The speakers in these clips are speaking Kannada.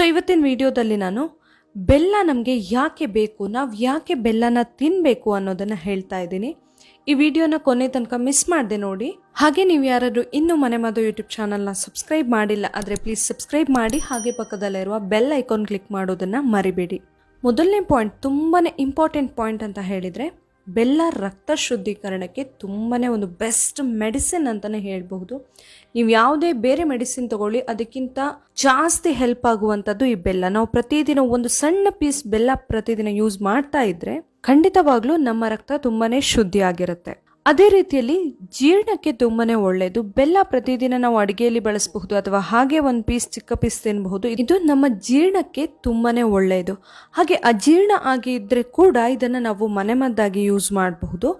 ಸೊ ಇವತ್ತಿನ ವಿಡಿಯೋದಲ್ಲಿ ನಾನು ಬೆಲ್ಲ ನಮಗೆ ಯಾಕೆ ಬೇಕು, ನಾವು ಯಾಕೆ ಬೆಲ್ಲನ ತಿನ್ನಬೇಕು ಅನ್ನೋದನ್ನ ಹೇಳ್ತಾ ಇದ್ದೀನಿ. ಈ ವಿಡಿಯೋನ ಕೊನೆ ತನಕ ಮಿಸ್ ಮಾಡದೆ ನೋಡಿ. ಹಾಗೆ ನೀವು ಯಾರಾದ್ರೂ ಇನ್ನೂ ಮನೆಮದ್ದು ಯೂಟ್ಯೂಬ್ ಚಾನಲ್ನ ಸಬ್ಸ್ಕ್ರೈಬ್ ಮಾಡಿಲ್ಲ ಆದರೆ ಪ್ಲೀಸ್ ಸಬ್ಸ್ಕ್ರೈಬ್ ಮಾಡಿ, ಹಾಗೆ ಪಕ್ಕದಲ್ಲಿರುವ ಬೆಲ್ ಐಕಾನ್ ಕ್ಲಿಕ್ ಮಾಡೋದನ್ನ ಮರಿಬೇಡಿ. ಮೊದಲನೇ ಪಾಯಿಂಟ್, ತುಂಬಾನೇ ಇಂಪಾರ್ಟೆಂಟ್ ಪಾಯಿಂಟ್ ಅಂತ ಹೇಳಿದ್ರೆ, ಬೆಲ್ಲ ರಕ್ತ ಶುದ್ಧೀಕರಣಕ್ಕೆ ತುಂಬಾನೇ ಒಂದು ಬೆಸ್ಟ್ ಮೆಡಿಸಿನ್ ಅಂತಾನೆ ಹೇಳ್ಬಹುದು. ನೀವು ಯಾವುದೇ ಬೇರೆ ಮೆಡಿಸಿನ್ ತಗೊಳ್ಳಿ, ಅದಕ್ಕಿಂತ ಜಾಸ್ತಿ ಹೆಲ್ಪ್ ಆಗುವಂಥದ್ದು ಈ ಬೆಲ್ಲ. ನಾವು ಪ್ರತಿದಿನ ಒಂದು ಸಣ್ಣ ಪೀಸ್ ಬೆಲ್ಲ ಪ್ರತಿದಿನ ಯೂಸ್ ಮಾಡ್ತಾ ಇದ್ರೆ ಖಂಡಿತವಾಗ್ಲೂ ನಮ್ಮ ರಕ್ತ ತುಂಬಾನೇ ಶುದ್ಧಿ ಆಗಿರುತ್ತೆ. ಅದೇ ರೀತಿಯಲ್ಲಿ ಜೀರ್ಣಕ್ಕೆ ತುಂಬಾನೇ ಒಳ್ಳೆಯದು. ಬೆಲ್ಲ ಪ್ರತಿದಿನ ನಾವು ಅಡಿಗೆಯಲ್ಲಿ ಬಳಸಬಹುದು ಅಥವಾ ಹಾಗೆ ಒಂದು ಪೀಸ್ ಚಿಕ್ಕ ಪೀಸ್ ತಿನ್ನಬಹುದು. ಇದು ನಮ್ಮ ಜೀರ್ಣಕ್ಕೆ ತುಂಬಾನೇ ಒಳ್ಳೆಯದು. ಹಾಗೆ ಅಜೀರ್ಣ ಆಗಿ ಇದ್ರೆ ಕೂಡ ಇದನ್ನ ನಾವು ಮನೆಮದ್ದಾಗಿ ಯೂಸ್ ಮಾಡಬಹುದು.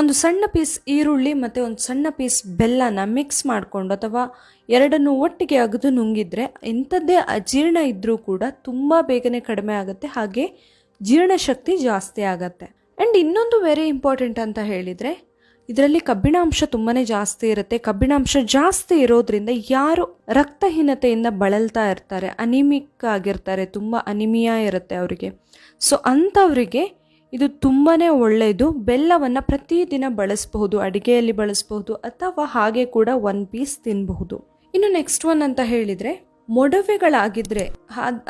ಒಂದು ಸಣ್ಣ ಪೀಸ್ ಈರುಳ್ಳಿ ಮತ್ತೆ ಒಂದು ಸಣ್ಣ ಪೀಸ್ ಬೆಲ್ಲನ ಮಿಕ್ಸ್ ಮಾಡಿಕೊಂಡು ಅಥವಾ ಎರಡನ್ನು ಒಟ್ಟಿಗೆ ಅಗದು ನುಂಗಿದ್ರೆ ಎಂಥದ್ದೇ ಅಜೀರ್ಣ ಇದ್ರೂ ಕೂಡ ತುಂಬಾ ಬೇಗನೆ ಕಡಿಮೆ ಆಗುತ್ತೆ, ಹಾಗೆ ಜೀರ್ಣಶಕ್ತಿ ಜಾಸ್ತಿ ಆಗತ್ತೆ. ಅಂಡ್ ಇನ್ನೊಂದು ವೆರಿ ಇಂಪಾರ್ಟೆಂಟ್ ಅಂತ ಹೇಳಿದ್ರೆ, ಇದರಲ್ಲಿ ಕಬ್ಬಿಣಾಂಶ ತುಂಬಾನೇ ಜಾಸ್ತಿ ಇರುತ್ತೆ. ಕಬ್ಬಿಣಾಂಶ ಜಾಸ್ತಿ ಇರೋದ್ರಿಂದ ಯಾರು ರಕ್ತಹೀನತೆಯಿಂದ ಬಳಲ್ತಾ ಇರ್ತಾರೆ, ಅನಿಮಿಕ್ ಆಗಿರ್ತಾರೆ, ತುಂಬಾ ಅನಿಮಿಯಾ ಇರುತ್ತೆ ಅವರಿಗೆ, ಸೊ ಅಂಥವರಿಗೆ ಇದು ತುಂಬಾನೇ ಒಳ್ಳೆಯದು. ಬೆಲ್ಲವನ್ನು ಪ್ರತಿದಿನ ಬಳಸಬಹುದು, ಅಡಿಗೆಯಲ್ಲಿ ಬಳಸಬಹುದು ಅಥವಾ ಹಾಗೆ ಕೂಡ ಒಂದು ಪೀಸ್ ತಿನ್ನಬಹುದು. ಇನ್ನು ನೆಕ್ಸ್ಟ್ ಒನ್ ಅಂತ ಹೇಳಿದ್ರೆ, ಮೊಡವೆಗಳಾಗಿದ್ರೆ,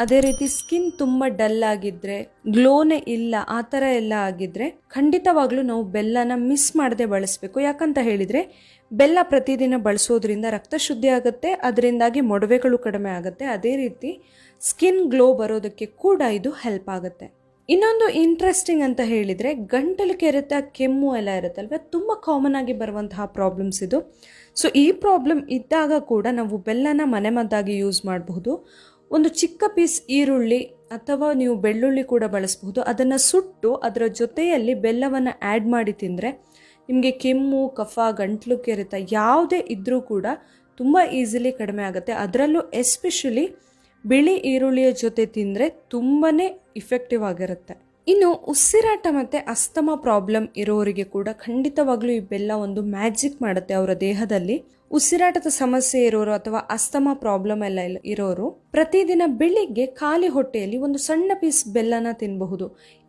ಅದೇ ರೀತಿ ಸ್ಕಿನ್ ತುಂಬಾ ಡಲ್ ಆಗಿದ್ರೆ, ಗ್ಲೋನೇ ಇಲ್ಲ, ಆ ಥರ ಎಲ್ಲ ಆಗಿದ್ರೆ ಖಂಡಿತವಾಗ್ಲೂ ನಾವು ಬೆಲ್ಲನ ಮಿಸ್ ಮಾಡದೆ ಬಳಸಬೇಕು. ಯಾಕಂತ ಹೇಳಿದ್ರೆ ಬೆಲ್ಲ ಪ್ರತಿದಿನ ಬಳಸೋದ್ರಿಂದ ರಕ್ತ ಶುದ್ಧಿ ಆಗುತ್ತೆ, ಅದರಿಂದಾಗಿ ಮೊಡವೆಗಳು ಕಡಿಮೆ ಆಗುತ್ತೆ. ಅದೇ ರೀತಿ ಸ್ಕಿನ್ ಗ್ಲೋ ಬರೋದಕ್ಕೆ ಕೂಡ ಇದು ಹೆಲ್ಪ್ ಆಗುತ್ತೆ. ಇನ್ನೊಂದು ಇಂಟ್ರೆಸ್ಟಿಂಗ್ ಅಂತ ಹೇಳಿದ್ರೆ, ಗಂಟಲು ಕೆರೆತ, ಕೆಮ್ಮು ಎಲ್ಲ ಇರುತ್ತಲ್ವ, ತುಂಬ ಕಾಮನ್ ಆಗಿ ಬರುವಂತಹ ಪ್ರಾಬ್ಲಮ್ಸ್ ಇದು. ಸೊ ಈ ಪ್ರಾಬ್ಲಮ್ ಇದ್ದಾಗ ಕೂಡ ನಾವು ಬೆಲ್ಲನ ಮನೆಮದ್ದಾಗಿ ಯೂಸ್ ಮಾಡಬಹುದು. ಒಂದು ಚಿಕ್ಕ ಪೀಸ್ ಈರುಳ್ಳಿ ಅಥವಾ ನೀವು ಬೆಳ್ಳುಳ್ಳಿ ಕೂಡ ಬಳಸಬಹುದು. ಅದನ್ನು ಸುಟ್ಟು ಅದರ ಜೊತೆಯಲ್ಲಿ ಬೆಲ್ಲವನ್ನು ಆ್ಯಡ್ ಮಾಡಿ ತಿಂದರೆ ನಿಮಗೆ ಕೆಮ್ಮು, ಕಫ, ಗಂಟಲು ಕೆರೆತ ಯಾವುದೇ ಇದ್ರೂ ಕೂಡ ತುಂಬ ಈಸಿಲಿ ಕಡಿಮೆ ಆಗುತ್ತೆ. ಅದರಲ್ಲೂ ಎಸ್ಪೆಷಲಿ ಬಿಳಿ ಈರುಳ್ಳಿಯ ಜೊತೆ ತಿಂದರೆ ತುಂಬಾನೇ ಇಫೆಕ್ಟಿವ್ ಆಗಿರುತ್ತೆ. ಇನ್ನು ಉಸಿರಾಟ ಮತ್ತೆ ಅಸ್ತಮಾ ಪ್ರಾಬ್ಲಮ್ ಇರೋರಿಗೆ ಕೂಡ ಖಂಡಿತವಾಗ್ಲೂ ಈ ಬೆಲ್ಲ ಒಂದು ಮ್ಯಾಜಿಕ್ ಮಾಡುತ್ತೆ. ಅವರ ದೇಹದಲ್ಲಿ ಉಸಿರಾಟದ ಸಮಸ್ಯೆ ಇರೋರು ಅಥವಾ ಅಸ್ತಮಾ ಪ್ರಾಬ್ಲಮ್ ಎಲ್ಲ ಇರೋರು ಪ್ರತಿದಿನ ಬೆಳಿಗ್ಗೆ ಖಾಲಿ ಹೊಟ್ಟೆಯಲ್ಲಿ ಒಂದು ಸಣ್ಣ ಪೀಸ್ ಬೆಲ್ಲನ ತಿನ್ನಬಹುದು.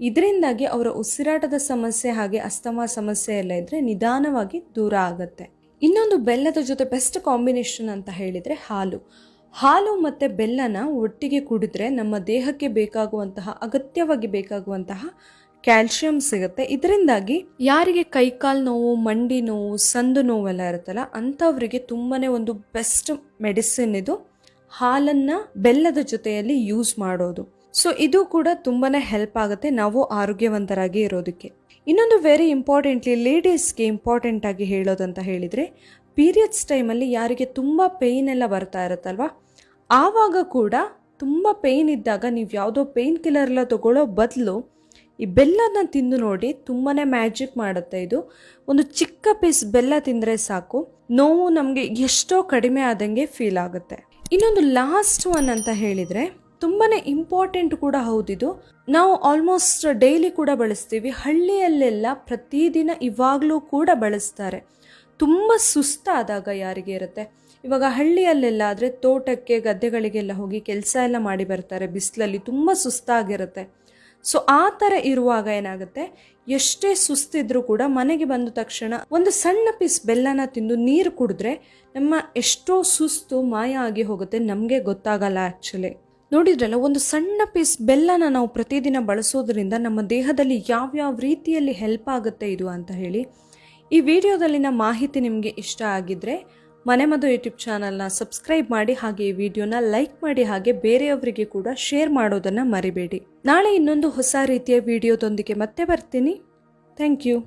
ಇದರಿಂದಾಗಿ ಅವರ ಉಸಿರಾಟದ ಸಮಸ್ಯೆ ಹಾಗೆ ಅಸ್ತಮಾ ಸಮಸ್ಯೆ ಎಲ್ಲ ಇದ್ರೆ ನಿಧಾನವಾಗಿ ದೂರ ಆಗುತ್ತೆ. ಇನ್ನೊಂದು ಬೆಲ್ಲದ ಜೊತೆ ಬೆಸ್ಟ್ ಕಾಂಬಿನೇಷನ್ ಅಂತ ಹೇಳಿದ್ರೆ ಹಾಲು ಮತ್ತು ಬೆಲ್ಲನ ಒಟ್ಟಿಗೆ ಕುಡಿದ್ರೆ ನಮ್ಮ ದೇಹಕ್ಕೆ ಬೇಕಾಗುವಂತಹ, ಅಗತ್ಯವಾಗಿ ಬೇಕಾಗುವಂತಹ ಕ್ಯಾಲ್ಸಿಯಂ ಸಿಗುತ್ತೆ. ಇದರಿಂದಾಗಿ ಯಾರಿಗೆ ಕೈಕಾಲು ನೋವು, ಮಂಡಿ ನೋವು, ಸಂದು ನೋವೆಲ್ಲ ಇರುತ್ತಲ್ಲ ಅಂಥವರಿಗೆ ತುಂಬಾನೇ ಒಂದು ಬೆಸ್ಟ್ ಮೆಡಿಸಿನ್ ಇದು. ಹಾಲನ್ನು ಬೆಲ್ಲದ ಜೊತೆಯಲ್ಲಿ ಯೂಸ್ ಮಾಡೋದು. ಸೊ ಇದು ಕೂಡ ತುಂಬಾನೇ ಹೆಲ್ಪ್ ಆಗುತ್ತೆ ನಾವು ಆರೋಗ್ಯವಂತರಾಗಿ ಇರೋದಕ್ಕೆ. ಇನ್ನೊಂದು ವೆರಿ ಇಂಪಾರ್ಟೆಂಟ್ಲಿ ಲೇಡೀಸ್ಗೆ ಇಂಪಾರ್ಟೆಂಟ್ ಆಗಿ ಹೇಳೋದಂತ ಹೇಳಿದರೆ, ಪೀರಿಯಡ್ಸ್ ಟೈಮಲ್ಲಿ ಯಾರಿಗೆ ತುಂಬ ಪೇಯ್ನ್ ಎಲ್ಲ ಬರ್ತಾ ಇರುತ್ತಲ್ವ, ಆವಾಗ ಕೂಡ ತುಂಬ ಪೇಯ್ನ್ ಇದ್ದಾಗ ನೀವು ಯಾವುದೋ ಪೇಯ್ನ್ ಕಿಲ್ಲರ್ ಎಲ್ಲ ತಗೊಳ್ಳೋ ಬದಲು ಈ ಬೆಲ್ಲನ ತಿಂದು ನೋಡಿ, ತುಂಬಾ ಮ್ಯಾಜಿಕ್ ಮಾಡುತ್ತೆ ಇದು. ಒಂದು ಚಿಕ್ಕ ಪೀಸ್ ಬೆಲ್ಲ ತಿಂದರೆ ಸಾಕು, ನೋವು ನಮಗೆ ಎಷ್ಟೋ ಕಡಿಮೆ ಆದಂಗೆ ಫೀಲ್ ಆಗುತ್ತೆ. ಇನ್ನೊಂದು ಲಾಸ್ಟ್ ಒನ್ ಅಂತ ಹೇಳಿದರೆ, ತುಂಬಾ ಇಂಪಾರ್ಟೆಂಟ್ ಕೂಡ ಹೌದಿದು. ನಾವು ಆಲ್ಮೋಸ್ಟ್ ಡೈಲಿ ಕೂಡ ಬಳಸ್ತೀವಿ. ಹಳ್ಳಿಯಲ್ಲೆಲ್ಲ ಪ್ರತಿದಿನ ಇವಾಗಲೂ ಕೂಡ ಬಳಸ್ತಾರೆ. ತುಂಬ ಸುಸ್ತಾದಾಗ ಯಾರಿಗೆ ಇರುತ್ತೆ, ಇವಾಗ ಹಳ್ಳಿಯಲ್ಲೆಲ್ಲ ಆದರೆ ತೋಟಕ್ಕೆ, ಗದ್ದೆಗಳಿಗೆಲ್ಲ ಹೋಗಿ ಕೆಲಸ ಎಲ್ಲ ಮಾಡಿ ಬರ್ತಾರೆ, ಬಿಸಿಲಲ್ಲಿ ತುಂಬ ಸುಸ್ತಾಗಿರುತ್ತೆ. ಸೊ ಆ ಥರ ಇರುವಾಗ ಏನಾಗುತ್ತೆ, ಎಷ್ಟೇ ಸುಸ್ತಿದ್ರೂ ಕೂಡ ಮನೆಗೆ ಬಂದ ತಕ್ಷಣ ಒಂದು ಸಣ್ಣ ಪೀಸ್ ಬೆಲ್ಲನ ತಿಂದು ನೀರು ಕುಡಿದ್ರೆ ನಮ್ಮ ಎಷ್ಟೋ ಸುಸ್ತು ಮಾಯ ಆಗಿ ಹೋಗುತ್ತೆ, ನಮಗೆ ಗೊತ್ತಾಗಲ್ಲ ಆ್ಯಕ್ಚುಲಿ. ನೋಡಿದ್ರಲ್ಲ, ಒಂದು ಸಣ್ಣ ಪೀಸ್ ಬೆಲ್ಲನ ನಾವು ಪ್ರತಿದಿನ ಬಳಸೋದ್ರಿಂದ ನಮ್ಮ ದೇಹದಲ್ಲಿ ಯಾವ್ಯಾವ ರೀತಿಯಲ್ಲಿ ಹೆಲ್ಪ್ ಆಗುತ್ತೆ ಇದು ಅಂತ ಹೇಳಿ. ಈ ವಿಡಿಯೋದಲ್ಲಿನ ಮಾಹಿತಿ ನಿಮಗೆ ಇಷ್ಟ ಆಗಿದ್ರೆ ಮನೆಮದ್ದು ಯೂಟ್ಯೂಬ್ ಚಾನಲ್ನ ಸಬ್ಸ್ಕ್ರೈಬ್ ಮಾಡಿ, ಹಾಗೆ ಈ ವಿಡಿಯೋನ ಲೈಕ್ ಮಾಡಿ, ಹಾಗೆ ಬೇರೆಯವರಿಗೆ ಕೂಡ ಶೇರ್ ಮಾಡೋದನ್ನು ಮರಿಬೇಡಿ. ನಾಳೆ ಇನ್ನೊಂದು ಹೊಸ ರೀತಿಯ ವಿಡಿಯೋದೊಂದಿಗೆ ಮತ್ತೆ ಬರ್ತೀನಿ. Thank you.